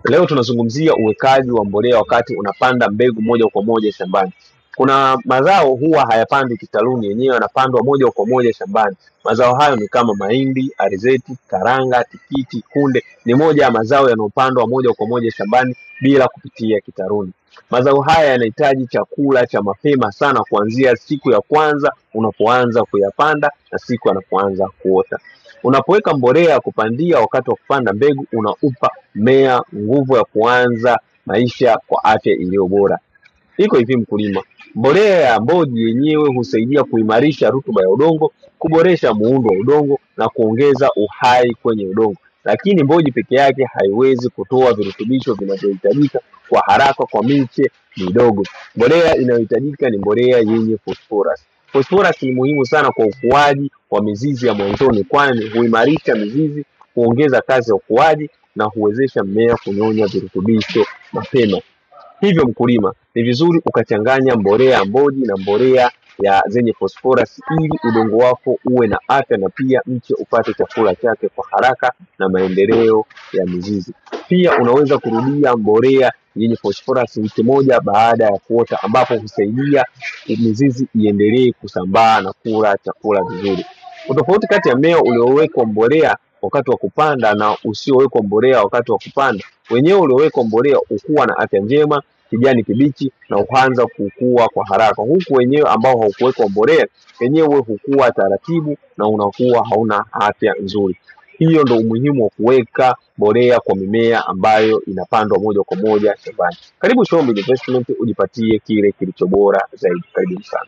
Leo tunazungumzia uwekaji wa mbolea wakati unapanda mbegu moja kwa moja shambani. Kuna mazao huwa hayapandwi kitaluni, yenyewe yanapandwa moja kwa moja shambani. Mazao hayo ni kama mahindi, alizeti, karanga, tikiti, kunde. Ni moja ya mazao yanayopandwa moja kwa moja shambani bila kupitia kitaluni. Mazao haya yanahitaji chakula cha mapema sana, kuanzia siku ya kwanza unapoanza kuyapanda na siku anapoanza kuota. Unapoweka mbolea ya kupandia wakati wa kupanda mbegu, unaupa mmea nguvu ya kuanza maisha kwa afya iliyo bora. Iko hivi mkulima, mbolea ya mboji yenyewe husaidia kuimarisha rutuba ya udongo, kuboresha muundo wa udongo na kuongeza uhai kwenye udongo. Lakini mboji peke yake haiwezi kutoa virutubisho vinavyohitajika kwa haraka kwa miche midogo. Mbolea inayohitajika ni mbolea yenye phosphorus. Phosphorus ni muhimu sana kwa ukuaji wa mizizi ya mwanzoni, kwani huimarisha mizizi, huongeza kasi ya ukuaji na huwezesha mmea kunyonya virutubisho mapema. Hivyo mkulima, ni vizuri ukachanganya mbolea ya mboji na mbolea zenye phosphorus ili udongo wako uwe na afya na pia mche upate chakula chake kwa haraka na maendeleo ya mizizi. Pia unaweza kurudia mbolea yenye phosphorus wiki moja baada ya kuota, ambapo husaidia mizizi iendelee kusambaa na kula chakula vizuri. Utofauti kati ya mmea uliowekwa mbolea wakati wa kupanda na usiowekwa mbolea wakati wa kupanda: wenyewe uliowekwa mbolea ukua na afya njema, kijani kibichi, na huanza kukua kwa haraka, huku wenyewe ambao haukuwekwa mbolea wenyewe hukua taratibu na unakuwa hauna afya nzuri. Hiyo ndio umuhimu wa kuweka mbolea kwa mimea ambayo inapandwa moja kwa moja shambani. Karibu Shombi Investment, ujipatie kile kilicho bora zaidi. Karibu sana.